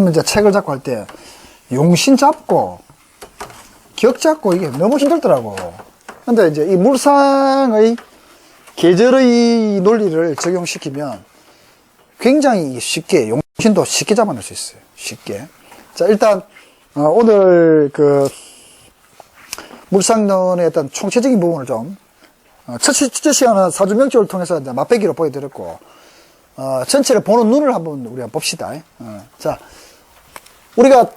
이제 책을 잡고 할 때 용신 잡고 격 잡고 이게 너무 힘들더라고. 근데 이제 이 물상의 계절의 논리를 적용시키면 굉장히 쉽게 용신도 쉽게 잡아낼 수 있어요. 쉽게. 자, 일단 오늘 그 물상론의 어떤 총체적인 부분을 좀 첫째 시간은 사주명조를 통해서 이제 맛배기로 보여드렸고 전체를 보는 눈을 한번 우리가 봅시다. 자, 우리가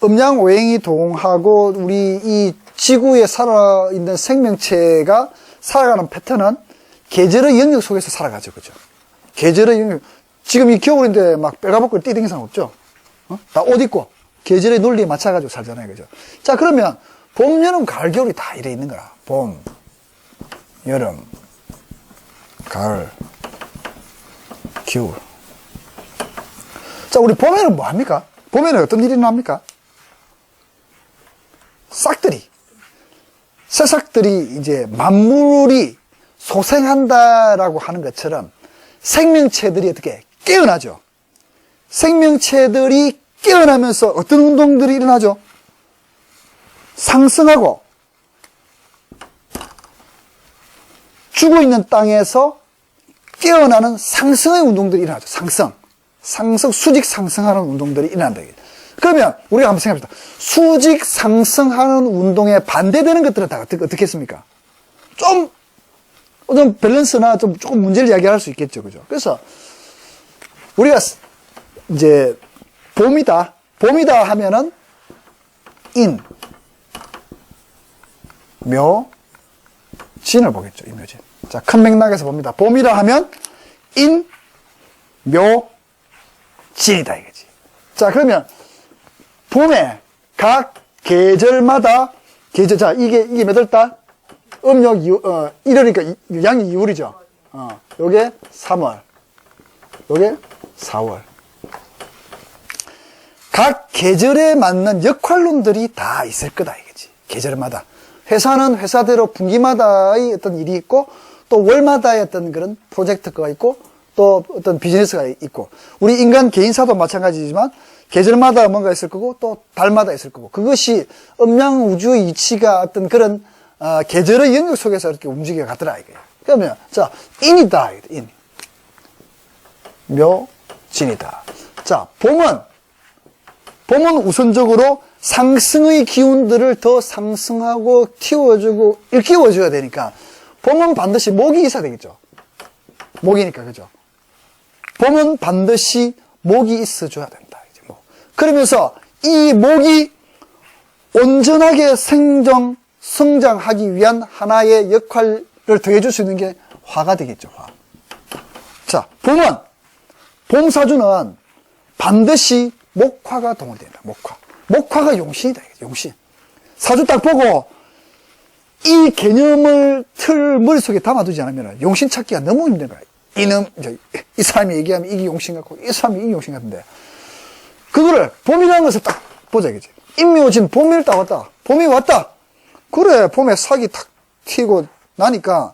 음양 오행이 동하고 우리 이 지구에 살아있는 생명체가 살아가는 패턴은 계절의 영역 속에서 살아가죠. 그죠? 계절의 영역. 지금 이 겨울인데 막 빨가벗고 뛰는 이상 없죠? 다 옷 입고 계절의 논리에 맞춰가지고 살잖아요. 그죠? 자, 그러면 봄, 여름, 가을, 겨울이 다 이래 있는 거라. 봄, 여름, 가을, 겨울. 자, 우리 봄에는 뭐 합니까? 봄에는 어떤 일이 납니까? 싹들이. 새싹들이 이제 만물이 소생한다라고 하는 것처럼 생명체들이 어떻게 깨어나죠. 생명체들이 깨어나면서 어떤 운동들이 일어나죠? 상승하고 죽어있는 땅에서 깨어나는 상승의 운동들이 일어나죠. 상승, 수직 상승하는 운동들이 일어난다. 그러면 우리가 한번 생각해봅시다. 수직 상승하는 운동에 반대되는 것들은 다 어떻게 했습니까? 좀 밸런스나 조금 문제를 이야기할 수 있겠죠. 그죠? 그래서 우리가 이제 봄이다 하면은 인, 묘, 진을 보겠죠. 인묘진. 자, 큰 맥락에서 봅니다. 봄이라 하면 인, 묘, 진이다 이거지. 자, 그러면 봄에 각 계절마다 자, 이게 몇 월 달? 음력 1월이니까 양이 2월이죠. 요게 3월. 요게 4월. 각 계절에 맞는 역할론들이 다 있을 거다 이거지. 계절마다. 회사는 회사대로 분기마다의 어떤 일이 있고 또 월마다의 어떤 그런 프로젝트가 있고 또 어떤 비즈니스가 있고 우리 인간 개인사도 마찬가지지만 계절마다 뭔가 있을 거고 또 달마다 있을 거고 그것이 음양 우주의 이치가 어떤 그런 계절의 영역 속에서 이렇게 움직여 가더라 이거예요. 그러면 자, 인이다. 인. 묘, 진이다. 자, 봄은 우선적으로 상승의 기운들을 더 상승하고 튀워주고 일깨워줘야 되니까 봄은 반드시 목이 있어야 되겠죠. 목이니까, 그죠? 봄은 반드시 목이 있어줘야 된다. 이제 뭐. 그러면서 이 목이 온전하게 성장하기 위한 하나의 역할을 더해줄 수 있는 게 화가 되겠죠, 화. 자, 봄사주는 반드시 목화가 동원된다, 목화가 용신이다, 용신. 사주 딱 보고 이 개념을 머릿속에 담아두지 않으면 용신 찾기가 너무 힘든 거야. 이 사람이 얘기하면 이게 용신 같고, 이 사람이 이게 용신 같은데. 그거를 봄이라는 것을 딱 보자, 이거지. 인묘진, 봄이 딱 왔다. 봄이 왔다. 그래, 봄에 싹이 탁 튀고 나니까,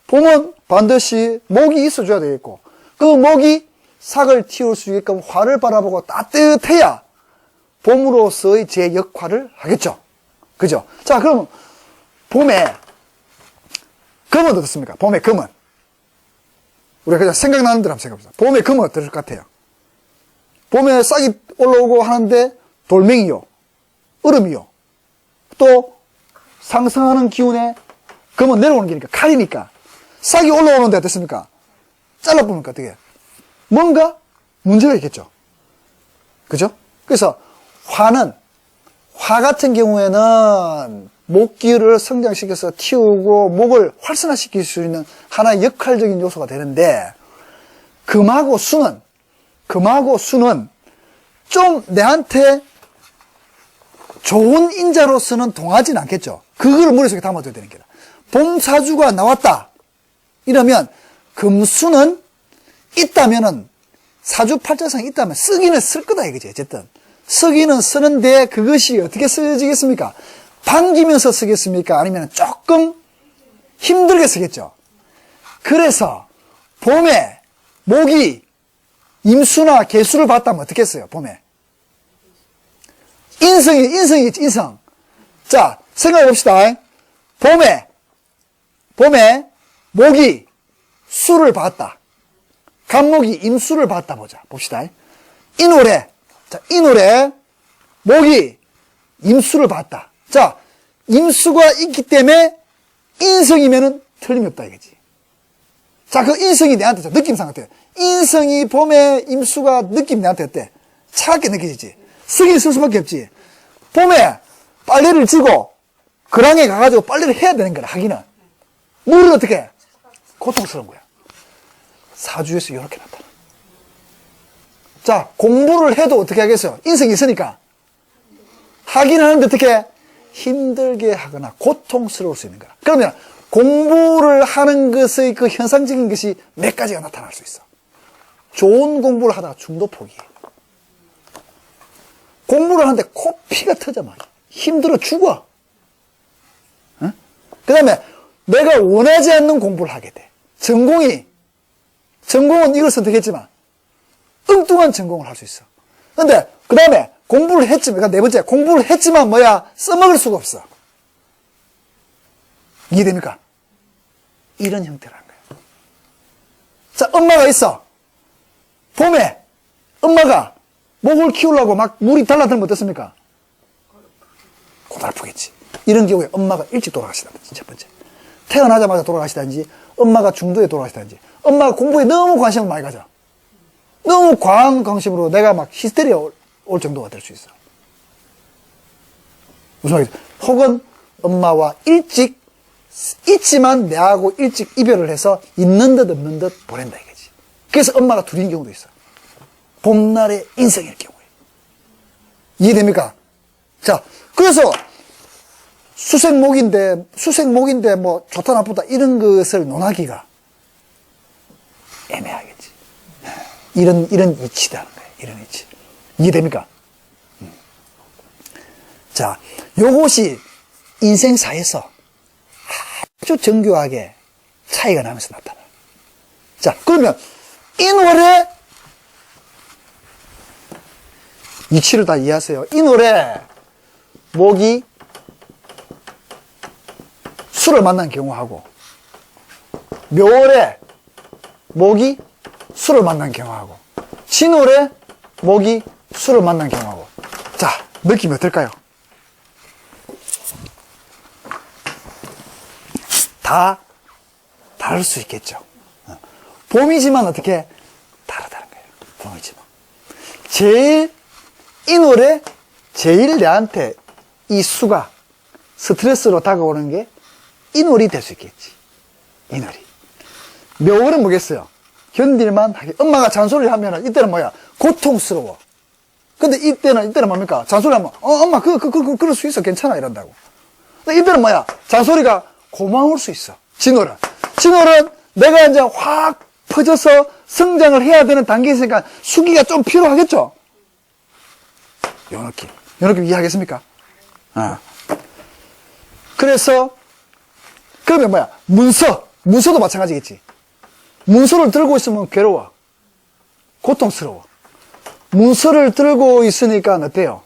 봄은 반드시 목이 있어줘야 되겠고, 그 목이 싹을 틔울 수 있게끔 화를 바라보고 따뜻해야 봄으로서의 제 역할을 하겠죠. 그죠? 자, 그럼 봄에 금은 어떻습니까? 봄에 금은. 우리가 그냥 생각나는 대로 한번 생각해봅시다. 봄에 금은 어떨 것 같아요? 봄에 싹이 올라오고 하는데 돌멩이요. 얼음이요. 또 상승하는 기운에 금은 내려오는 기니까 칼이니까 싹이 올라오는데 어떻습니까? 잘라보니까 어떻게 뭔가 문제가 있겠죠. 그죠? 그래서 화 같은 경우에는 목기를 성장시켜서 틔우고 목을 활성화시킬 수 있는 하나의 역할적인 요소가 되는데 금하고 수는 좀 내한테 좋은 인자로서는 동하진 않겠죠. 그걸 머릿속에 담아둬야 되는 게다. 봄사주가 나왔다 이러면 금수는 있다면은 사주 팔자상이 있다면 쓰기는 쓸 거다 이거지. 어쨌든 쓰기는 쓰는데 그것이 어떻게 쓰여지겠습니까? 반기면서 쓰겠습니까? 아니면 조금 힘들게 쓰겠죠. 그래서 봄에 목이 임수나 개수를 봤다면 어떻게 했어요? 봄에. 인성이겠지, 인성. 자, 생각해 봅시다. 봄에 목이 수를 봤다. 간목이 임수를 봤다 보자. 봅시다. 이 노래 목이 임수를 봤다. 자, 임수가 있기 때문에 인성이면은 틀림이 없다 이거지. 자, 그 인성이 내한테 느낌상 어때요? 인성이 봄에 임수가 느낌 내한테 어때? 차갑게 느껴지지. 승이 쓸 수밖에 없지. 봄에 빨래를 지고 그랑에 가가지고 빨래를 해야 되는 거라 하기는. 물은 어떻게 해? 고통스러운 거야. 사주에서 이렇게 나타나. 자, 공부를 해도 어떻게 하겠어요? 인성이 있으니까. 하긴 하는데 어떻게? 힘들게 하거나 고통스러울 수 있는 거야. 그러면 공부를 하는 것의 그 현상적인 것이 몇 가지가 나타날 수 있어. 좋은 공부를 하다가 중도 포기해. 공부를 하는데 코피가 터져 막. 힘들어 죽어. 응? 그 다음에 내가 원하지 않는 공부를 하게 돼. 전공은 이걸 선택했지만 엉뚱한 전공을 할 수 있어. 근데 그 다음에 공부를 했지만, 그러니까 네 번째, 공부를 했지만 써먹을 수가 없어. 이해됩니까? 이런 형태라는 거예요. 자, 엄마가 있어. 봄에 엄마가 목을 키우려고 막 물이 달라들면 어떻습니까? 고달프겠지. 이런 경우에 엄마가 일찍 돌아가시다든지, 첫 번째. 태어나자마자 돌아가시다든지, 엄마가 중도에 돌아가시다든지, 엄마가 공부에 너무 관심을 많이 가져. 너무 과한 관심으로 내가 막 히스테리아 올 정도가 될 수 있어. 무슨 말이지? 혹은 엄마와 일찍 있지만 내하고 일찍 이별을 해서 있는 듯 없는 듯 보낸다 이거지. 그래서 엄마가 둘인 경우도 있어. 봄날의 인생일 경우에. 이해됩니까? 자, 그래서 수생목인데 뭐 좋다 나쁘다 이런 것을 논하기가 애매하겠지. 이런 이치라는 거예요. 이런 이치. 이해됩니까? 자, 요것이 인생사에서 아주 정교하게 차이가 나면서 나타나요. 자, 그러면 이 노래 이치를 다 이해하세요. 이 노래 목이 수를 만난 경우하고 묘월에 목이 수를 만난 경우하고 진월에 목이 수를 만난 경우하고 자, 느낌이 어떨까요? 다 다를 수 있겠죠. 봄이지만 어떻게 다르다는 거예요. 봄이지만 이 노래 제일 내한테 이 수가 스트레스로 다가오는 게 인월이 될 수 있겠지. 인월이. 묘월은 뭐겠어요? 견딜만 하게. 엄마가 잔소리를 하면은 이때는 뭐야? 고통스러워. 근데 이때는 뭡니까? 잔소리 하면, 엄마, 그럴 수 있어. 괜찮아. 이런다고. 근데 이때는 뭐야? 잔소리가 고마울 수 있어. 진월은 내가 이제 확 퍼져서 성장을 해야 되는 단계에 있으니까 수기가 좀 필요하겠죠? 요 느낌 이해하겠습니까? 그래서, 그러면 뭐야? 문서도 마찬가지겠지. 문서를 들고 있으면 괴로워. 고통스러워. 문서를 들고 있으니까 어때요?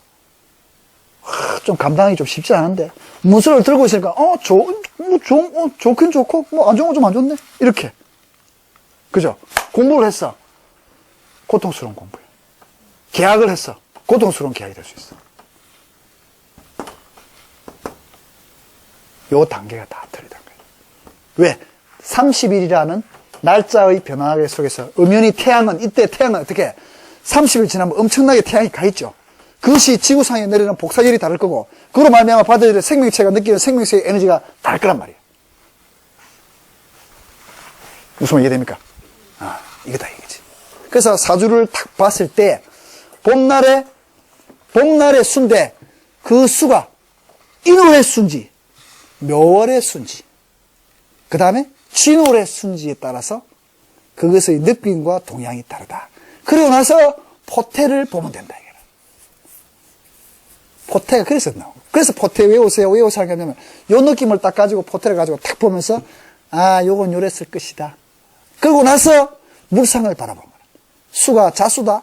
좀 감당하기 좀 쉽지 않은데. 문서를 들고 있으니까, 좋긴 좋고, 안 좋은 건 좀 안 좋네. 이렇게. 그죠? 공부를 했어. 고통스러운 공부예요. 계약을 했어. 고통스러운 계약이 될 수 있어. 요 단계가 다 틀리다는 거예요. 왜? 30일이라는 날짜의 변화 속에서 엄연히 태양은 어떻게 30일 지나면 엄청나게 태양이 가 있죠. 그것이 지구상에 내리는 복사열이 다를 거고 그로 말미암아 받아들일 생명체가 느끼는 생명체의 에너지가 다를 거란 말이에요. 무슨 말 이해됩니까? 이거다 이거지. 그래서 사주를 딱 봤을 때 봄날의 수인데 그 수가 인월의 수인지 묘월의 수인지 그 다음에 진월의 수인지에 따라서 그것의 느낌과 동향이 다르다. 그러고 나서 포태를 보면 된다. 포태가 그래서 나오고. 그래서 포태 외우세요 하냐면 요 느낌을 딱 가지고 포태를 가지고 탁 보면서 요건 요랬을 것이다. 그러고 나서 물상을 바라본 거야. 수가 자수다,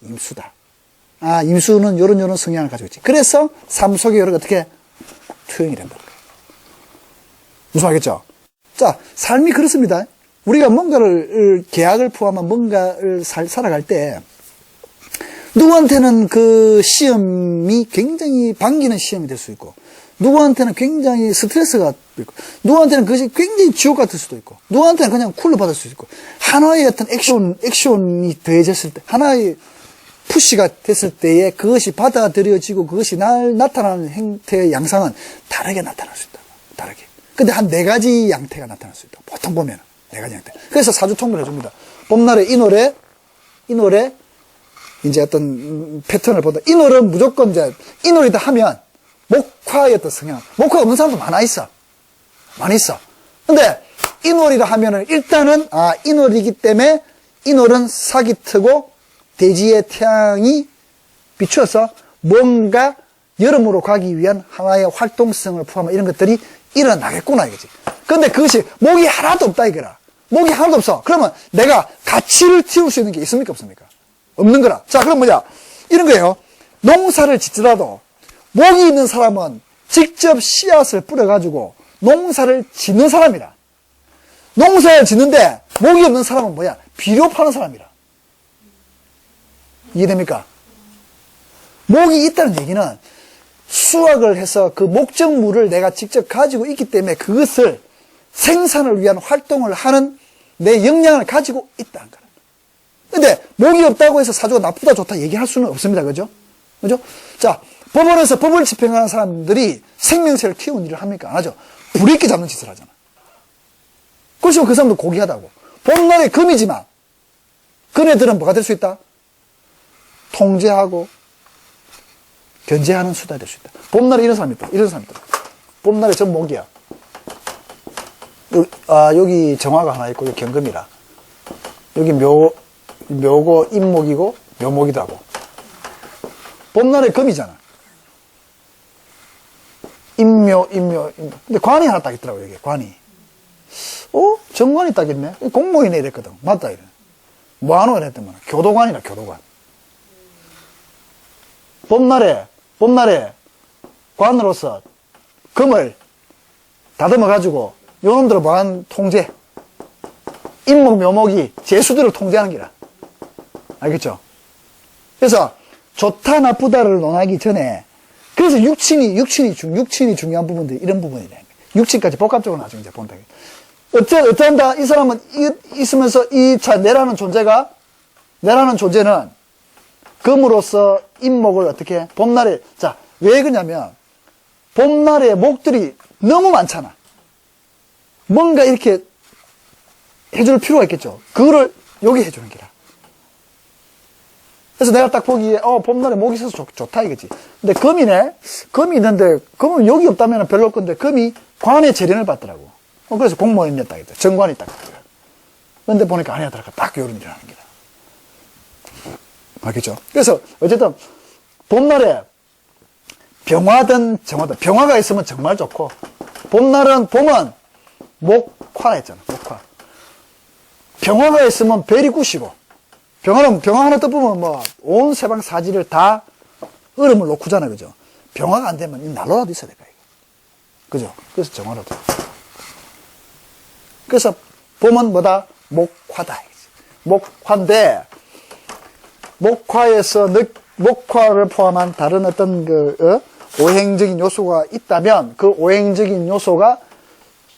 임수다. 아, 임수는 요런 성향을 가지고 있지. 그래서 삶 속에 요런 어떻게 투영이 된다는 거예요. 무슨 말이겠죠? 자, 삶이 그렇습니다. 우리가 뭔가를, 계약을 포함한 뭔가를 살아갈 때, 누구한테는 그 시험이 굉장히 반기는 시험이 될 수 있고, 누구한테는 굉장히 스트레스가 있고, 누구한테는 그것이 굉장히 지옥 같을 수도 있고, 누구한테는 그냥 쿨로 받을 수 있고, 하나의 어떤 액션이 더해졌을 때, 하나의 푸시가 됐을 때에 그것이 받아들여지고 그것이 나타나는 행태의 양상은 다르게 나타날 수 있다. 다르게. 근데 한 4가지 양태가 나타날 수 있다. 보통 보면 4가지 양태. 그래서 사주통계를 해줍니다. 봄날에 이 노래, 이제 어떤 패턴을 보다. 이 노래는 무조건 이제, 이 노래다 하면, 목화의 어떤 성향. 목화가 없는 사람도 많이 있어. 근데, 이 노래다 하면은, 일단은, 이 노래이기 때문에, 이 노래는 사기 트고, 대지의 태양이 비추어서, 뭔가, 여름으로 가기 위한 하나의 활동성을 포함한 이런 것들이 일어나겠구나, 이거지. 근데 그것이, 목이 하나도 없다, 이거라. 목이 하나도 없어. 그러면, 내가 가치를 틔울 수 있는 게 있습니까, 없습니까? 없는 거라. 자, 그럼 뭐냐? 이런 거예요. 농사를 짓더라도 목이 있는 사람은 직접 씨앗을 뿌려가지고 농사를 짓는 사람이라. 농사를 짓는데 목이 없는 사람은 뭐야? 비료 파는 사람이라. 이해됩니까? 목이 있다는 얘기는 수확을 해서 그 목적물을 내가 직접 가지고 있기 때문에 그것을 생산을 위한 활동을 하는 내 역량을 가지고 있다는 거라. 근데 목이 없다고 해서 사주가 나쁘다 좋다 얘기할 수는 없습니다. 그죠? 자, 법원에서 법을 집행하는 사람들이 생명체를 키우는 일을 합니까? 안 하죠. 불이익기 잡는 짓을 하잖아. 그렇지만 그 사람도 고귀하다고. 봄날에 금이지만 그네들은 뭐가 될 수 있다? 통제하고 견제하는 수단이 될 수 있다. 봄날에 이런 사람이 있다. 봄날에 전 목이야. 여기 정화가 하나 있고 여기 경금이라. 여기 묘고 임목이고 묘목이도 하고. 봄날에 금이잖아. 임묘. 근데 관이 하나 딱 있더라고, 여기, 관이. 정관이 딱 있네? 공목이네, 이랬거든. 맞다, 이래. 뭐 하노? 이랬더만. 교도관이라, 교도관. 봄날에 관으로서 금을 다듬어가지고, 요놈들을 뭐한 통제. 임목, 묘목이 제수들을 통제하는 기라. 알겠죠? 그래서 좋다 나쁘다를 논하기 전에 그래서 육친이 중요한 부분들이 이런 부분이래. 육친까지 복합적으로 나중에 이제 본다. 어쩐다 이 사람은 있으면서 내라는 존재는 금으로서 임목을 어떻게 봄날에 왜 그러냐면 봄날에 목들이 너무 많잖아. 뭔가 이렇게 해줄 필요가 있겠죠. 그거를 여기 해주는 기라. 그래서 내가 딱 보기에, 봄날에 목이 있어서 좋다, 이거지. 근데 금이 있는데, 금은 여기 없다면 별로 건데, 금이 관의 재련을 받더라고. 그래서 공무원이 딱 있다. 정관이 딱 있다. 근데 보니까 아니야, 딱 요런 일을 하는 기라. 알겠죠? 그래서, 어쨌든, 봄날에 병화든 정화든, 병화가 있으면 정말 좋고, 봄은 목화라 했잖아, 목화. 병화가 있으면 별이 꾸시고, 병화 하나 떠보면 온 세방 사지를 다 얼음을 놓고잖아요. 그죠? 병화가 안 되면 이 난로라도 있어야 될까, 이게. 그죠? 그래서 정화라도. 그래서 봄은 뭐다? 목화다. 목화인데, 목화를 포함한 다른 어떤 오행적인 요소가 있다면 그 오행적인 요소가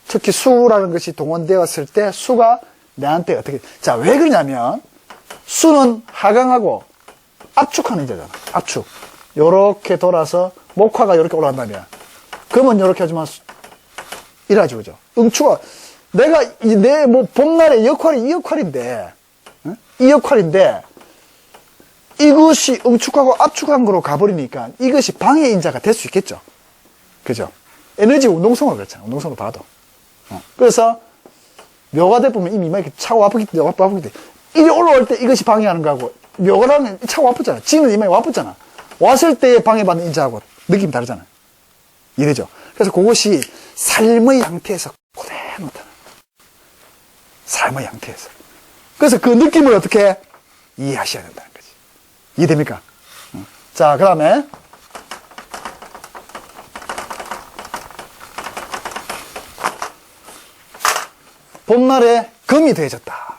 특히 수라는 것이 동원되었을 때 수가 내한테 어떻게, 왜 그러냐면, 수는 하강하고 압축하는 자잖아. 압축. 요렇게 돌아서 목화가 요렇게 올라간다면 금은 요렇게 하지만 이래가지고 그죠. 응추가 내가 내 봄날의 역할이 이 역할인데 이것이 응축하고 압축한 거로 가버리니까 이것이 방해 인자가 될 수 있겠죠. 그죠. 에너지 운동성으로 그렇잖아. 운동성으로 봐도. 그래서 묘가 돼 보면 이미 막 이렇게 차고 아프기 때문에 이리 올라올 때 이것이 방해하는 거하고 묘가라는 차고 아프잖아. 지는 이마에 와붙잖아. 왔을 때의 방해받는 인자하고 느낌이 다르잖아. 이래죠. 그래서 그것이 삶의 양태에서 그대로 나타나. 삶의 양태에서. 그래서 그 느낌을 어떻게 이해하셔야 된다는 거지. 이해됩니까? 자, 그 다음에 봄날에 금이 더해졌다.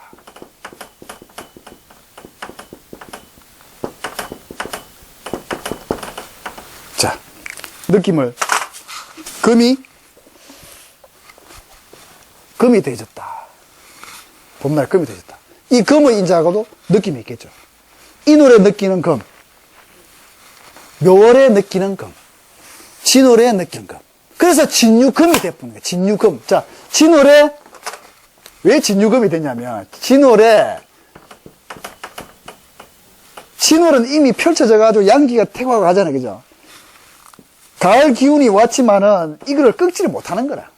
자, 느낌을 금이 더해졌다. 봄날에 금이 더해졌다. 이 금의 인자하고도 느낌이 있겠죠. 이 노래 느끼는 금, 묘월에 느끼는 금, 진월에 느끼는 금. 그래서 진유금이 되는 거예요. 진유금. 자, 진월에 왜 진유금이 됐냐면, 진월은 이미 펼쳐져가지고 양기가 태고하고 가잖아요. 그죠? 가을 기운이 왔지만은 이거를 꺾지를 못하는 거라.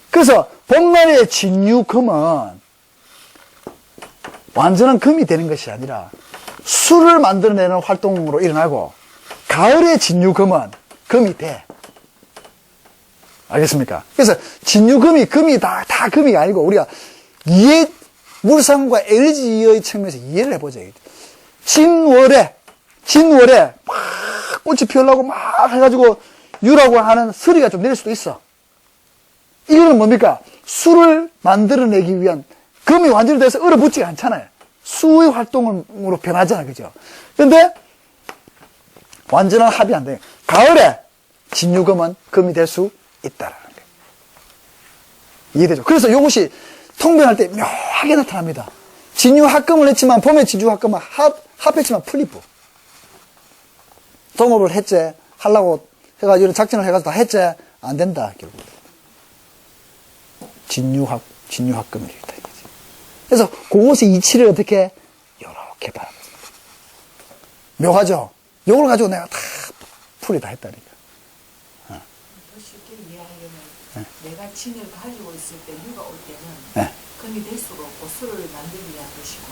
그래서 봄날의 진유금은 완전한 금이 되는 것이 아니라 술을 만들어내는 활동으로 일어나고, 가을의 진유금은 금이 돼. 알겠습니까? 그래서 진유금이 금이 다 금이 아니고 우리가 물상과 에너지의 측면에서 이해를 해보자. 진월에 막 꽃이 피우려고 막 해가지고 유라고 하는 서리가 좀 내릴 수도 있어. 이거는 뭡니까? 술을 만들어내기 위한, 금이 완전히 돼서 얼어붙지가 않잖아요. 수의 활동으로 변하잖아요. 그죠? 근데 완전한 합이 안 돼요. 가을에 진유금은 금이 될 수 있다라는 거예요. 이해되죠? 그래서 이것이 통변할 때 묘하게 나타납니다. 진유합금을 했지만, 봄에 진유합금은 합했지만 풀리고, 동업을 했지, 하려고 해가지고 이런 작전을 해가지고 다 했지, 안 된다, 결국. 진유합금이겠다. 그래서 그것의 이치를 어떻게, 요렇게 바라봅니다. 묘하죠? 요걸 가지고 내가 다 풀이 다 했다니까. 쉽게 이해하려면, 내가 진을 가지고 있을 때, 유가 올 때는 금이 될 수가 없고 술을 만들기 위한 것이고,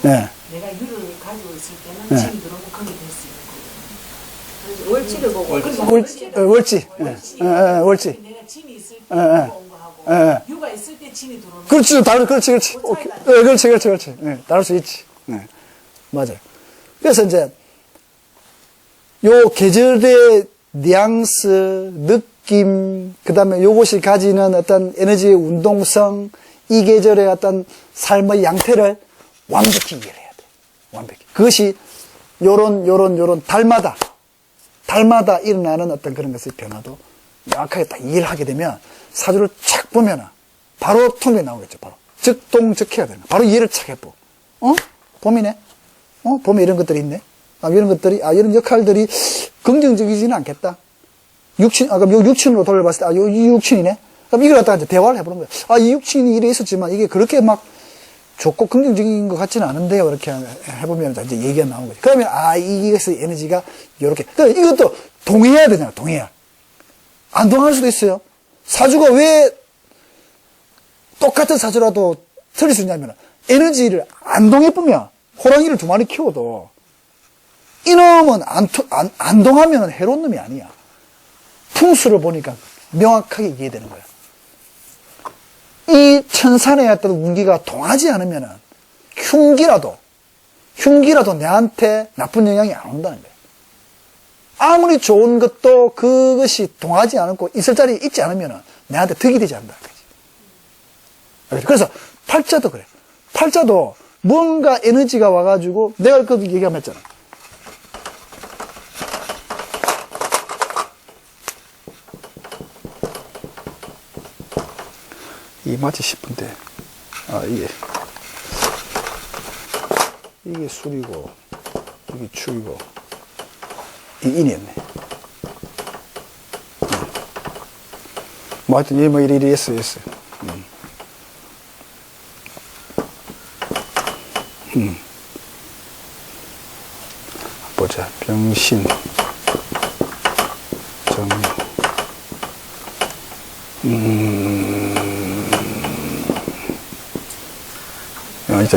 내가 유를 가지고 있을 때는 진이 들어오고 금이 될 수 있는 거예요. 월지를 보고. 월지. 내가 진이 있을 때 유가 온 거하고, 유가 있을 때 진이 들어오는 거. 그렇지, 그렇지. 그렇지. 다를 수 있지. 맞아요. 그래서 이제, 요 계절의 뉘앙스, 느낌, 그 다음에 요것이 가지는 어떤 에너지의 운동성, 이 계절의 어떤 삶의 양태를 완벽히 이해를 해야 돼. 완벽히. 그것이 요런 달마다 일어나는 어떤 그런 것의 변화도 명확하게 딱 이해를 하게 되면 사주를 착 보면은 바로 통계 나오겠죠. 바로. 즉동즉해가 되는 거야. 바로 이해를 착 해보. 봄이네? 봄에 이런 것들이 있네? 이런 역할들이 긍정적이지는 않겠다. 그럼 요 육친으로 돌려봤을 때, 이 육친이네? 그럼 이걸 갖다가 이제 대화를 해보는 거야. 이 육친이 이래 있었지만 이게 그렇게 막 좋고 긍정적인 것 같지는 않은데요. 이렇게 해보면 이제 얘기가 나오는 거지. 그러면, 이것의 에너지가 요렇게. 그러니까 이것도 동의해야 되잖아, 동의해야. 안 동할 수도 있어요. 사주가 왜 똑같은 사주라도 틀릴 수 있냐면, 에너지를 안 동해보면, 호랑이를 2마리 키워도, 이놈은 안 동하면 해로운 놈이 아니야. 풍수를 보니까 명확하게 이해되는 거야. 이 천산의 어떤 운기가 동하지 않으면은 흉기라도 내한테 나쁜 영향이 안 온다는 거예요. 아무리 좋은 것도 그것이 동하지 않고 있을 자리에 있지 않으면은 내한테 득이 되지 않는다는 거지. 그래서 팔자도 그래. 팔자도 뭔가 에너지가 와가지고 내가 그 얘기하면 했잖아. 이 맞지 싶은데, 이게 술이고, 이게 축이고, 이 인이었네. 뭐 하여튼, 이리 했어. 보자. 병신, 정유.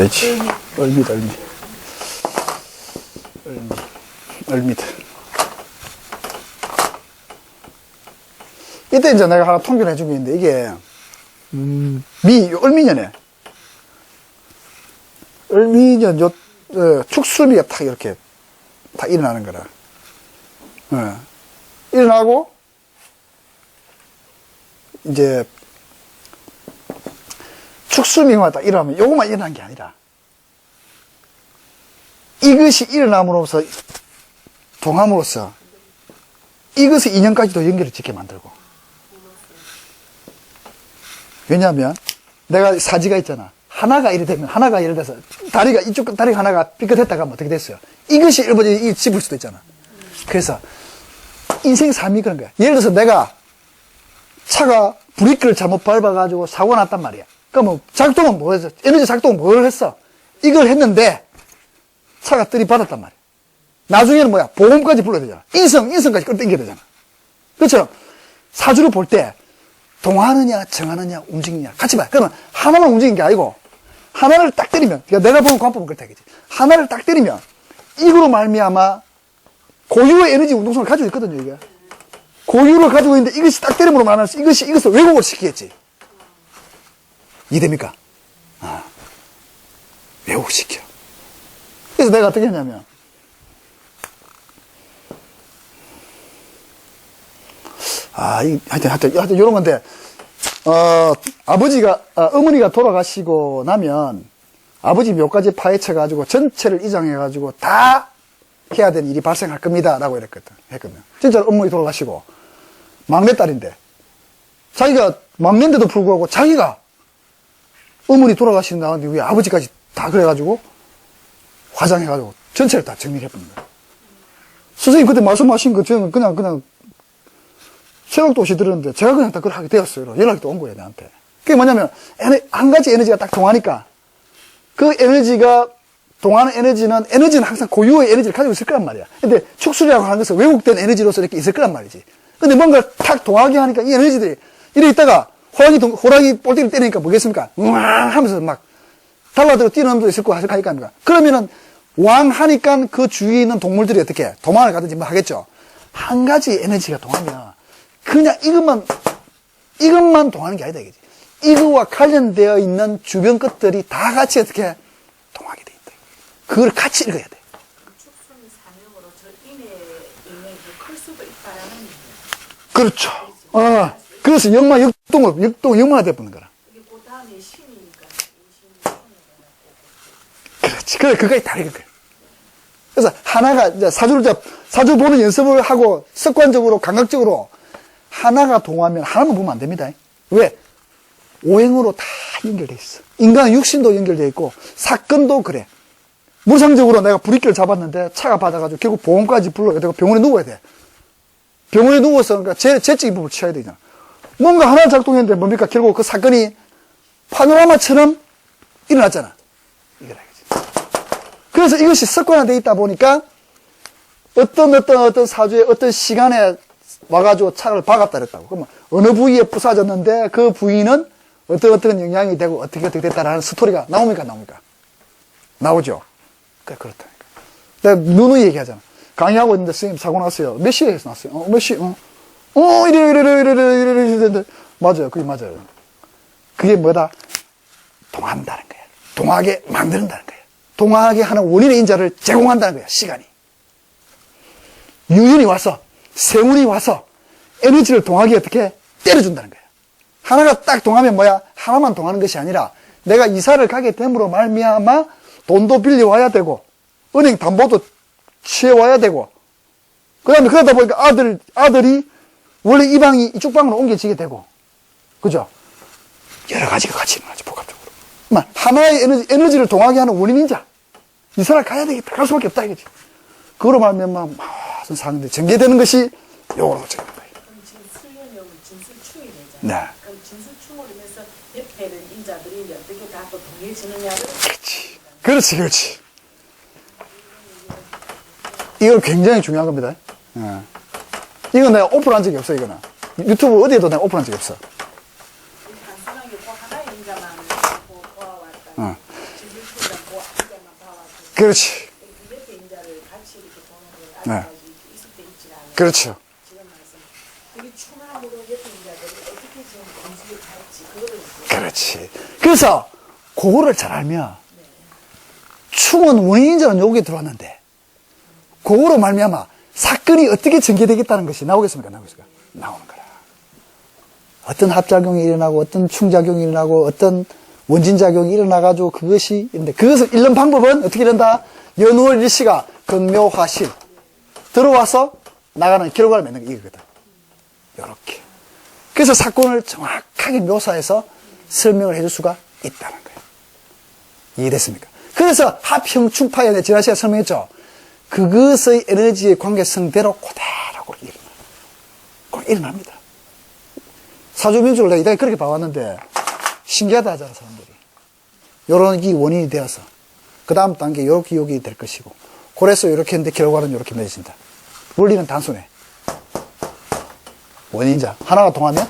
있지. 얼미다. 이때 이제 내가 하나 통계를 해주고 있는데, 이게, 얼미년에. 을미년 축수미가 탁 이렇게 탁 일어나는 거라. 일어나고, 이제, 축수미가 딱 일어나면 요것만 일어난 게 아니라, 이것이 일어남으로써, 동함으로써, 이것의 인연까지도 연결을 짓게 만들고. 왜냐하면, 내가 사지가 있잖아. 하나가 이래 되면, 하나가 예를 들어서, 다리가, 이쪽 다리가 하나가 삐끗했다가 하면 어떻게 됐어요? 이것이 일본이 집을 수도 있잖아. 그래서, 인생 삶이 그런 거야. 예를 들어서 내가 차가 브레이크를 잘못 밟아가지고 사고가 났단 말이야. 그러면 작동은 뭐 했어? 에너지 작동은 뭘 했어? 이걸 했는데, 차가 들이받았단 말이야. 나중에는 뭐야? 보험까지 불러야 되잖아. 인성까지 끌어당겨야 되잖아. 그렇죠? 사주를 볼 때, 동하느냐, 정하느냐, 움직이느냐. 같이 봐. 그러면 하나만 움직이는 게 아니고, 하나를 딱 때리면, 그러니까 내가 보는 관법은 그렇다, 이거지. 하나를 딱 때리면, 이거로 말미암아 고유의 에너지 운동성을 가지고 있거든요, 이게. 고유를 가지고 있는데 이것이 딱 때림으로 말하면서 이것을 왜곡을 시키겠지. 이해됩니까? 왜곡시켜. 그래서 내가 어떻게 했냐면, 하여튼, 요런 건데, 어머니가 돌아가시고 나면, 아버지 묘까지 파헤쳐가지고, 전체를 이장해가지고, 다 해야 되는 일이 발생할 겁니다. 라고 했거든. 진짜로 어머니 돌아가시고, 막내딸인데, 자기가 막내인데도 불구하고, 자기가 어머니 돌아가시는 나는데, 왜 아버지까지 다 그래가지고, 화장해가지고, 전체를 다 정리해버린 거야. 선생님 그때 말씀하신 거, 저는 그냥, 새벽도시 들었는데 제가 그냥 다 그걸 하게 되었어요. 연락이 또 온 거예요, 나한테. 그게 뭐냐면, 한 가지 에너지가 딱 통하니까, 그 에너지가, 동하는 에너지는 항상 고유의 에너지를 가지고 있을 거란 말이야. 근데 축술이라고 하는 것은 왜곡된 에너지로서 이렇게 있을 거란 말이지. 근데 뭔가 탁 동하게 하니까 이 에너지들이, 이래 있다가, 호랑이 볼때를 때리니까 뭐겠습니까? 우왕 하면서 막, 달라들고 뛰는 놈도 있을 거고 하니까. 그러면은, 왕 하니까 그 주위에 있는 동물들이 어떻게, 도망을 가든지 뭐 하겠죠. 한 가지 에너지가 동하면, 그냥 이것만 동하는 게 아니다, 이거지. 이거와 관련되어 있는 주변 것들이 다 같이 어떻게 동하게 돼 있다. 그걸 같이 읽어야 돼. 축순 산역으로 저 인의 영향이 클 수도 있다라는 얘기예요. 그렇죠. 그래서 영마가 되어버는 거라. 이게 그 다음에 신이니까. 그렇지. 그래, 그거까지 다 읽을 거야. 그래서 하나가, 이제 사주 보는 연습을 하고 습관적으로, 감각적으로 하나가 동하면 하나만 보면 안 됩니다. 왜? 오행으로 다 연결돼 있어. 인간의 육신도 연결돼 있고, 사건도 그래. 무상적으로 내가 브레이크를 잡았는데 차가 받아가지고 결국 보험까지 불러야 되고 병원에 누워야 돼. 병원에 누워서 그러니까 재적 입법을 취해야 되잖아. 뭔가 하나 작동했는데 뭡니까? 결국 그 사건이 파노라마처럼 일어났잖아. 이거라. 그래서 이것이 습관화되어 있다 보니까 어떤 사주에 어떤 시간에 와가지고 차를 박았다 그랬다고. 그러면 어느 부위에 부사졌는데 그 부위는 어떤 영향이 되고 어떻게 됐다라는 스토리가 나옵니까? 나오죠. 그렇다니까. 내가 누누이 얘기하잖아. 강의하고 있는데 선생님 사고 났어요. 몇 시에 났어요? 몇 시? 이래. 맞아요. 그게 맞아요. 그게 뭐다? 동한다는 거야. 동하게 만든다는 거야. 동하게 하는 원인의 인자를 제공한다는 거야. 시간이. 유윤이 와서, 세운이 와서 에너지를 동하게 어떻게 때려준다는 거야. 하나가 딱 동하면 뭐야? 하나만 동하는 것이 아니라 내가 이사를 가게 됨으로 말미암아 돈도 빌려와야 되고 은행 담보도 취해와야 되고 그 다음에 그러다 보니까 아들이 원래 이 방이 이쪽 방으로 옮겨지게 되고 그죠? 여러 가지가 같이 일어나죠, 복합적으로. 하나의 에너지를 동하게 하는 원인인자. 이사를 가야 되겠다. 갈 수밖에 없다, 이거지. 그거로 말미암아 상황들이 전개되는 것이 요거로 전개된다. 그럼 지금 수련형은 진술충이 되잖아요. 네. 그럼 진술충으로 인해서 옆에 있는 인자들이 어떻게 다 또 동해지느냐를. 그렇지. 이거 굉장히 중요한 겁니다. 이건 내가 오픈한 적이 없어, 이거는. 유튜브 어디에도 내가 오픈한 적이 없어. 단순하게 그 하나의 인자만 보아왔다. 진술충이랑 그 인자만 봐왔다. 그렇지. 옆에 인자를 같이 이렇게 보는 걸 아직까지 있을 때 있지 않아요. 그렇죠. 지금 말씀. 그게 충분함으로 옆에 인자들이 어떻게 지금 공식을 할지 그거를. 그렇지. 그래서 그거를 잘 알면 충은 원인자는 여기에 들어왔는데, 그거로 말미암아 사건이 어떻게 전개되겠다는 것이 나오겠습니까? 나오겠습니까? 나오는 거야. 어떤 합작용이 일어나고, 어떤 충작용이 일어나고, 어떤 원진작용이 일어나가지고 그것이 있는데, 그것을 읽는 방법은 어떻게 된다? 연월 일시가 근묘화실. 들어와서 나가는 결과를 맺는 게 이거거든. 요렇게. 그래서 사건을 정확하게 묘사해서 설명을 해줄 수가 있다는 거예요. 이해됐습니까? 그래서 합형충 파연에 지난 시간에 설명했죠. 그것의 에너지의 관계성대로 그대로 일어납니다. 사주민주를 내가 이따가 그렇게 봐왔는데 신기하다 하잖아, 사람들이. 요런 게 원인이 되어서 그 다음 단계 요렇게 여기 될 것이고, 그래서 이렇게 했는데 결과는 이렇게 맺어진다. 원리는 단순해. 원인자 하나가 동하면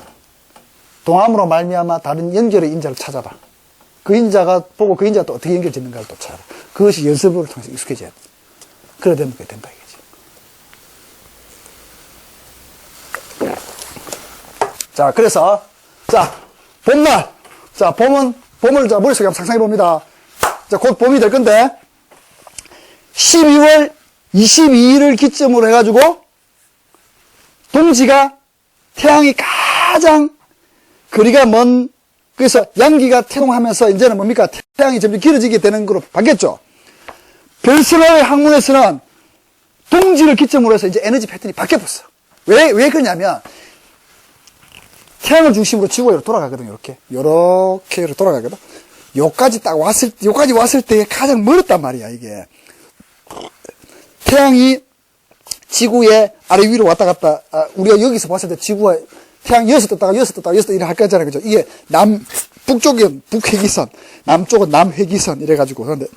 동함으로 말미암아 다른 연결의 인자를 찾아봐. 그 인자가 보고 그 인자가 또 어떻게 연결짓는가를 또 찾아봐. 그것이 연습을 통해서 익숙해져야 돼. 그래 되면 그게 된다 이거지. 자, 그래서 봄날, 봄을 머릿속에 한번 상상해 봅니다. 곧 봄이 될 건데 12월 22일을 기점으로 해가지고 동지가 태양이 가장 거리가 먼, 그래서 양기가 태동하면서 이제는 뭡니까? 태양이 점점 길어지게 되는 거로 바뀌었죠. 별선의 학문에서는 동지를 기점으로 해서 이제 에너지 패턴이 바뀌어버렸어. 왜 그러냐면 태양을 중심으로 지구가 돌아가거든요. 요렇게 돌아가거든. 요까지 왔을 때 가장 멀었단 말이야, 이게. 태양이 지구의 아래 위로 왔다 갔다, 우리가 여기서 봤을 때 지구가 태양 여기서 떴다가 이렇게 할 거잖아요. 그죠? 이게 북쪽은 북회기선, 남쪽은 남회기선 이래가지고. 그런데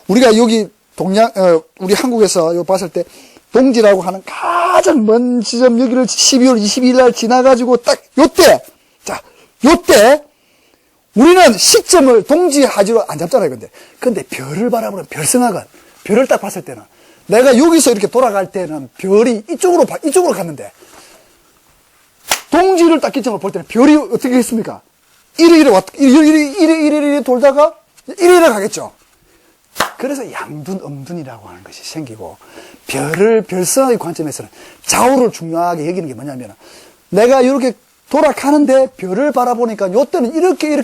우리가 여기 우리 한국에서 요 봤을 때 동지라고 하는 가장 먼 지점 여기를 12월 22일 날 지나가지고 딱 요때 우리는 시점을 동지하지로 안 잡잖아요. 근데 별을 바라보는 별성학은 별을 딱 봤을 때는 내가 여기서 이렇게 돌아갈 때는 별이 이쪽으로 갔는데 동지를 딱 기점으로 볼 때는 별이 어떻게 했습니까? 이래 돌다가 이래 가겠죠. 그래서 양둔, 음둔이라고 하는 것이 생기고, 별성의 관점에서는 좌우를 중요하게 여기는 게 뭐냐면, 내가 이렇게 돌아가는데 별을 바라보니까 요때는 이렇게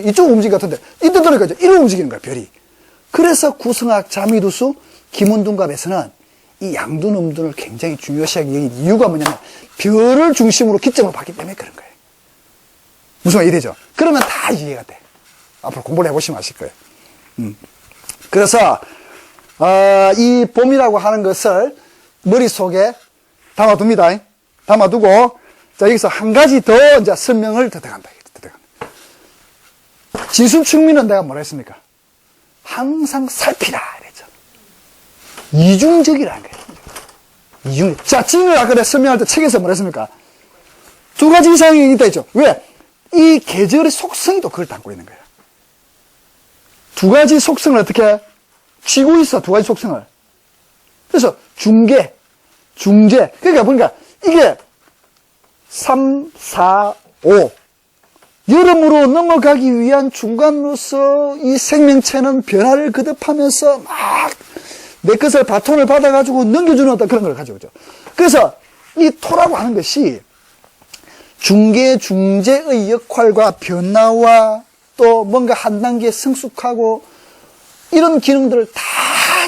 이쪽으로 움직인 것 같은데, 이때 돌아가니까 이렇게 움직이는 거야, 별이. 그래서 구성학, 자미두수, 김운둔갑에서는 이 양둔, 음둔을 굉장히 중요시하게 여긴 이유가 뭐냐면, 별을 중심으로 기점을 봤기 때문에 그런 거예요. 무슨 말 이해되죠? 그러면 다 이해가 돼. 앞으로 공부를 해보시면 아실 거예요. 그래서 이 봄이라고 하는 것을 머릿속에 담아둡니다. 담아두고, 자, 여기서 한 가지 더 이제 설명을 더 들어간다. 지수충미는 내가 뭐라 했습니까? 항상 살피라. 이랬죠. 이중적이라는 거예요. 자, 징을 아까 내가 설명할 때 책에서 뭐라 했습니까? 두 가지 이상이 있다 했죠. 왜? 이 계절의 속성이 또 그걸 담고 있는 거예요. 두 가지 속성을 어떻게 쥐고 있어, 두 가지 속성을. 그래서 중계, 중재. 그러니까 보니까 이게 3, 4, 5. 여름으로 넘어가기 위한 중간으로서 이 생명체는 변화를 거듭하면서 막 내 것을 바톤을 받아가지고 넘겨주는 어떤 그런 걸 가지고 오죠. 그래서 이 토라고 하는 것이 중계, 중재의 역할과 변화와 또 뭔가 한 단계 성숙하고 이런 기능들을 다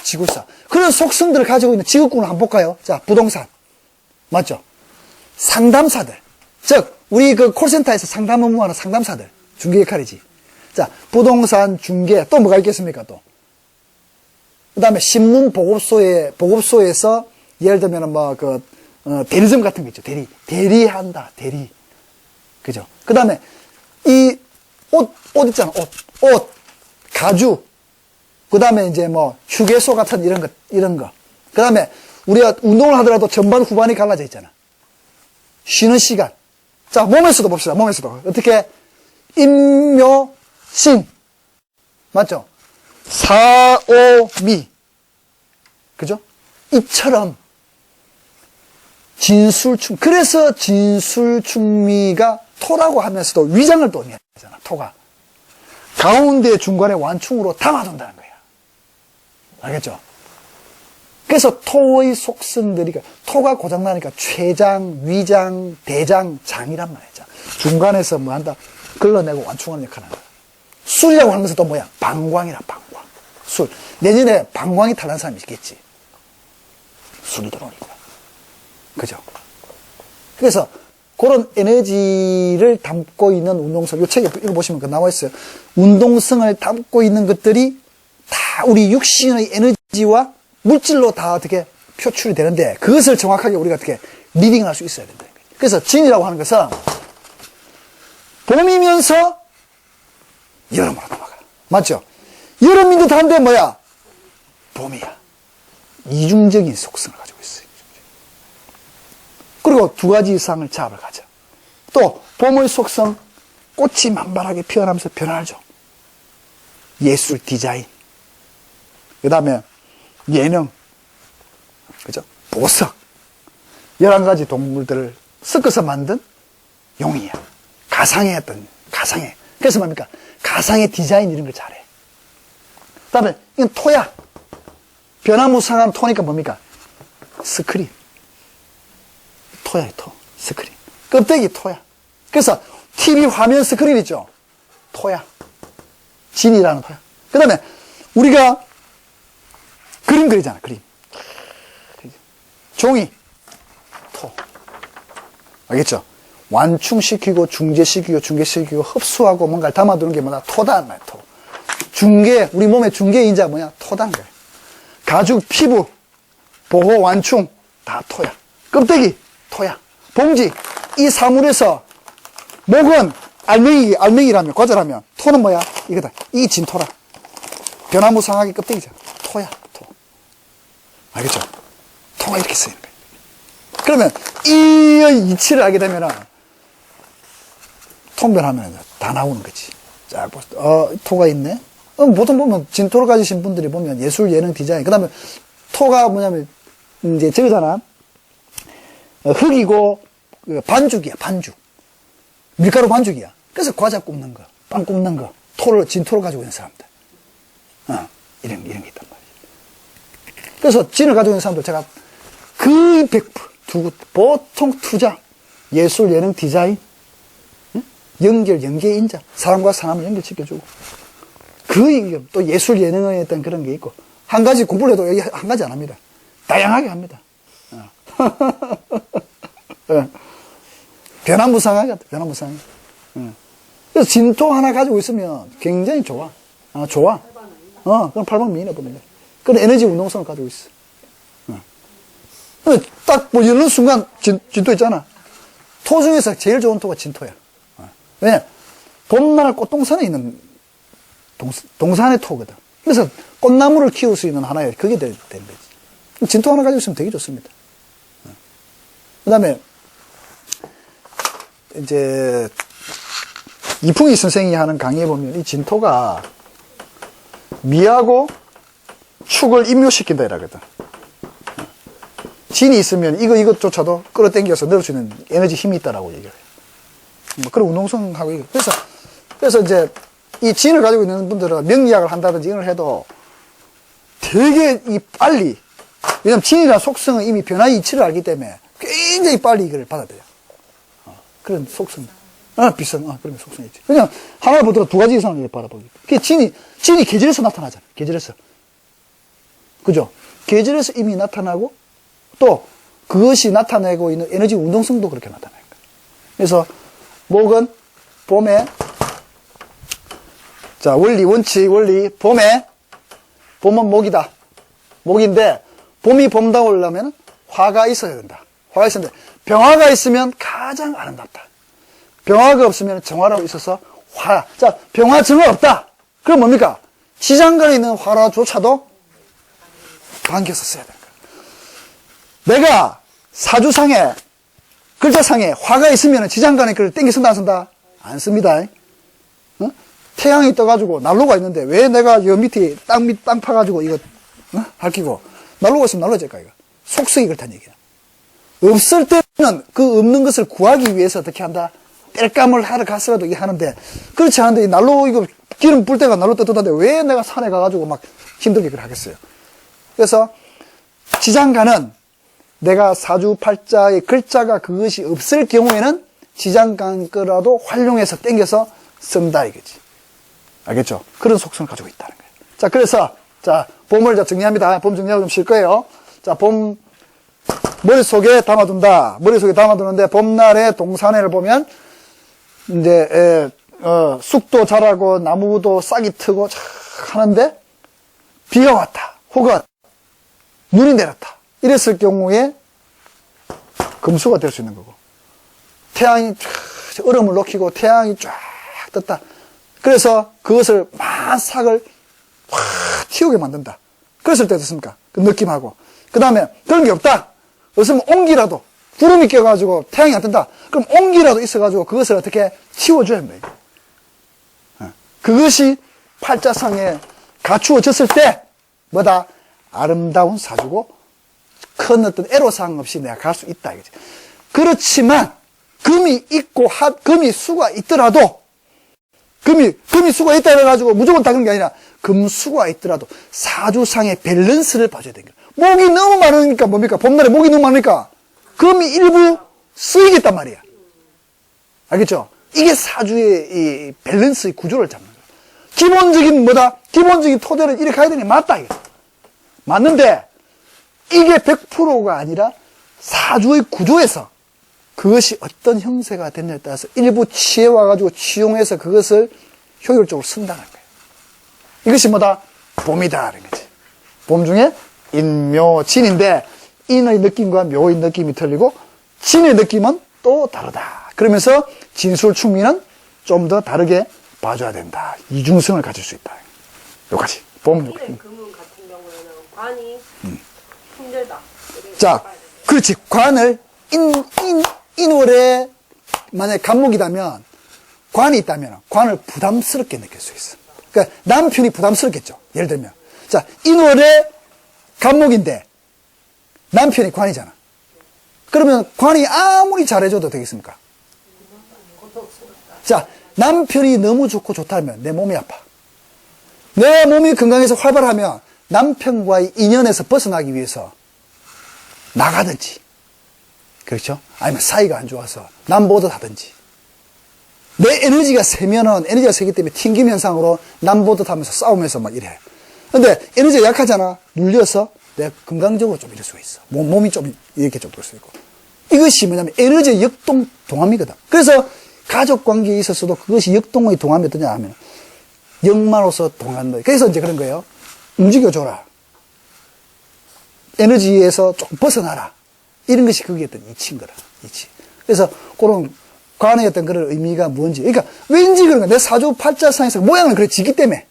지고 있어. 그런 속성들을 가지고 있는 직업군을 한번 볼까요? 자, 부동산. 맞죠? 상담사들. 즉, 우리 그 콜센터에서 상담 업무하는 상담사들. 중개 역할이지. 자, 부동산, 중개. 또 뭐가 있겠습니까, 또? 그 다음에 신문 보급소에서 예를 들면 대리점 같은 거 있죠. 대리한다. 대리. 그죠? 그 다음에 이 옷 있잖아. 옷. 가죽. 그 다음에 이제 휴게소 같은 이런 거. 그 다음에 우리가 운동을 하더라도 전반 후반이 갈라져 있잖아. 쉬는 시간. 자, 몸에서도 봅시다. 몸에서도. 어떻게? 임묘신. 맞죠? 사오미. 그죠? 이처럼 진술충. 그래서 진술충미가 토라고 하면서도 위장을 또 의미하잖아. 토가. 가운데 중간에 완충으로 담아둔다는 거야. 알겠죠? 그래서 토의 속성들이, 토가 고장나니까 췌장, 위장, 대장, 장이란 말이죠. 중간에서 뭐 한다? 걸러내고 완충하는 역할을 한다. 술이라고 하는 것은 또 뭐야? 방광이라, 방광. 술. 내년에 방광이 탈난 사람이 있겠지. 술이 들어오니까. 그죠? 그래서 그런 에너지를 담고 있는 운동성, 이 책에 읽어보시면 그 나와 있어요. 운동성을 담고 있는 것들이 다 우리 육신의 에너지와 물질로 다 어떻게 표출이 되는데, 그것을 정확하게 우리가 어떻게 리딩을 할 수 있어야 된다. 그래서 진이라고 하는 것은 봄이면서 여름으로 넘어가. 맞죠? 여름인 듯한데 뭐야? 봄이야. 이중적인 속성을 가지고 있어요. 그리고 두 가지 이상을 잡을 가져. 또 봄의 속성, 꽃이 만발하게 피어나면서 변화하죠. 예술, 디자인. 그 다음에 예능, 그죠? 보석. 11가지 동물들을 섞어서 만든 용이야. 가상의 어떤, 가상의. 그래서 뭡니까? 가상의 디자인 이런 걸 잘해. 그 다음에 이건 토야. 변화무쌍한 토니까 뭡니까? 스크린. 토야, 토. 스크린. 껍데기 토야. 그래서 TV 화면 스크린 있죠? 토야. 진이라는 토야. 그 다음에 우리가 그림 그리잖아, 그림. 종이, 토. 알겠죠? 완충시키고, 중재시키고, 중개시키고, 흡수하고, 뭔가를 담아두는 게 뭐다? 토다는 거야, 토. 중개, 우리 몸의 중개인자 뭐냐? 토다는 거야. 가죽, 피부, 보호, 완충, 다 토야. 껍데기, 토야. 봉지, 이 사물에서, 목은 알맹이라면, 과자라면, 토는 뭐야? 이거다. 이 진토라. 변화무쌍하게 껍데기잖아. 토야, 토. 알겠죠? 토가 이렇게 쓰이는 거예요. 그러면 이 이치를 알게 되면은 통변하면 다 나오는 거지. 자, 토가 있네. 보통 보면 진토를 가지신 분들이 보면 예술, 예능, 디자인. 그 다음에 토가 뭐냐면 이제 저거잖아. 흙이고 반죽이야, 반죽. 밀가루 반죽이야. 그래서 과자 굽는 거, 빵 굽는 거, 진토를 가지고 있는 사람들. 이런 게 있단 말이에요. 그래서 진을 가지고 있는 사람들 제가 거의 100% 보통 투자, 예술, 예능, 디자인, 연계인자, 사람과 사람을 연결시켜주고, 거의 또 예술, 예능의 어떤 그런 게 있고, 한 가지 공부를 해도 여기 한 가지 안 합니다. 다양하게 합니다. 변화무쌍하게, 변화무쌍하게. 그래서 진토 하나 가지고 있으면 굉장히 좋아. 좋아. 그럼 팔방미인해 봅니다. 그런 에너지 운동성을 가지고 있어. 딱 뭐 여는 순간 진토 있잖아. 토 중에서 제일 좋은 토가 진토야. 왜냐? 봄날 꽃동산에 있는 동산의 토거든. 그래서 꽃나무를 키울 수 있는 하나의 그게 되는 거지. 진토 하나 가지고 있으면 되게 좋습니다. 그 다음에 이제 이풍희 선생이 하는 강의에 보면 이 진토가 미하고 축을 임묘시킨다 이라거든. 진이 있으면 이것조차도 끌어당겨서 넣을 수 있는 에너지 힘이 있다라고 얘기를 해요. 뭐 그런 운동성하고. 그래서 이제 이 진을 가지고 있는 분들은 명리학을 한다든지 이걸 해도 되게 빨리, 왜냐면 진이라는 속성은 이미 변화의 이치를 알기 때문에 굉장히 빨리 이걸 받아들여. 그런 속성. 그런 속성이 있지. 그냥 하나를 보더라도 두 가지 이상을 바라보기. 그게 진이 계절에서 나타나잖아. 계절에서. 그죠? 계절에서 이미 나타나고, 또 그것이 나타내고 있는 에너지 운동성도 그렇게 나타나는 거예요. 그래서 목은 봄에, 자, 원리, 봄은 목이다. 목인데, 봄이 봄다우려면 화가 있어야 된다. 화가 있었는데, 병화가 있으면 가장 아름답다. 병화가 없으면 정화라고 있어서 화. 자, 병화 정화 없다. 그럼 뭡니까? 시장간에 있는 화라조차도 반겨서 써야 된다. 내가 사주상에, 글자상에 화가 있으면 지장간에 그걸 땡겨 쓴다, 안 쓴다? 안 씁니다. 태양이 떠가지고 난로가 있는데 왜 내가 여 밑에 땅 파가지고 이거, 밝히고, 난로가 있으면 난로가 될까, 이거. 속성이 그렇다는 얘기야. 없을 때는 그 없는 것을 구하기 위해서 어떻게 한다? 땔감을 하러 갔어라도 이게 하는데, 그렇지 않은데, 이 난로, 이거, 기름 불 때가 난로 뜯었는데, 왜 내가 산에 가가지고 막 힘들게 그걸 하겠어요? 그래서 지장간은 내가 사주팔자의 글자가 그것이 없을 경우에는 지장간 거라도 활용해서 땡겨서 쓴다 이거지. 알겠죠? 그런 속성을 가지고 있다는 거예요. 자, 그래서 자, 봄을 정리합니다. 봄 정리하고 좀 쉴 거예요. 자, 봄 머릿속에 담아둔다. 머릿속에 담아두는데 봄날의 동산회를 보면 이제 쑥도 자라고 나무도 싹이 트고 쫙 하는데 비가 왔다. 혹은 눈이 내렸다. 이랬을 경우에 금수가 될 수 있는 거고, 태양이 쫙 얼음을 녹이고 태양이 쫙 떴다. 그래서 그것을 만삭을 확 튀우게 만든다. 그랬을 때 어떻습니까? 그 느낌하고. 그 다음에 그런 게 없다. 없으면 온기라도, 구름이 껴가지고 태양이 안 뜬다. 그럼 온기라도 있어가지고 그것을 어떻게 치워줘야 합니다. 그것이 팔자상에 갖추어졌을 때 뭐다? 아름다운 사주고 큰 어떤 애로사항 없이 내가 갈 수 있다 이거지. 그렇지만 금이 있고 금이 수가 있더라도 금이 수가 있다 해가지고 무조건 다 그런 게 아니라 금수가 있더라도 사주상의 밸런스를 봐줘야 되는 거야. 목이 너무 많으니까 뭡니까? 봄날에 목이 너무 많으니까 금이 일부 쓰이겠단 말이야. 알겠죠? 이게 사주의 이 밸런스의 구조를 잡는 거야. 기본적인 뭐다? 기본적인 토대를 이렇게 가야 되니 맞다 이거. 맞는데 이게 100%가 아니라 사주의 구조에서 그것이 어떤 형태가 됐냐에 따라서 일부 취해와가지고 취용해서 그것을 효율적으로 쓴다는 거예요. 이것이 뭐다? 봄이다. 라는 거지. 봄 중에 인묘진인데 인의 느낌과 묘의 느낌이 틀리고 진의 느낌은 또 다르다. 그러면서 진술충미는 좀 더 다르게 봐줘야 된다. 이중성을 가질 수 있다. 여기까지. 봄. 금은 같은 경우에는 관이 힘들다. 자, 그렇지. 관을 인월에 만약에 간목이라면 관이 있다면 관을 부담스럽게 느낄 수 있어. 그러니까 남편이 부담스럽겠죠. 예를 들면. 자, 인월에 간목인데 남편이 관이잖아. 그러면 관이 아무리 잘해줘도 되겠습니까? 자, 남편이 너무 좋고 좋다면 내 몸이 아파. 내 몸이 건강해서 활발하면 남편과의 인연에서 벗어나기 위해서 나가든지, 그렇죠? 아니면 사이가 안 좋아서 남보듯 하든지. 내 에너지가 세면은 에너지가 세기 때문에 튕김 현상으로 남보듯 하면서 싸우면서 막 이래. 근데 에너지가 약하잖아. 눌려서 내가 건강적으로 좀 이럴 수가 있어. 몸이 좀 이렇게 좀 볼 수 있고. 이것이 뭐냐면 에너지의 역동 동함이거든. 그래서 가족 관계에 있어서도 그것이 역동의 동함이 어떠냐 하면 역마로서 동한 거. 그래서 이제 그런 거예요. 움직여줘라. 에너지에서 조금 벗어나라. 이런 것이 그게 어떤 이치인 거라. 이치. 그래서 그런 관의 어떤 그런 의미가 뭔지. 그러니까 왠지 그런 거야. 내 사주 팔자상에서 모양은 그래 지기 때문에.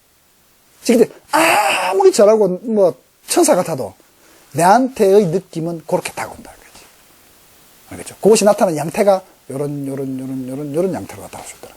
지기 때문에 아무리 잘하고 뭐 천사 같아도 내한테의 느낌은 그렇게 다가온다. 알겠죠? 그것이 나타나는 양태가 요런 양태로 나타날 수 있더라.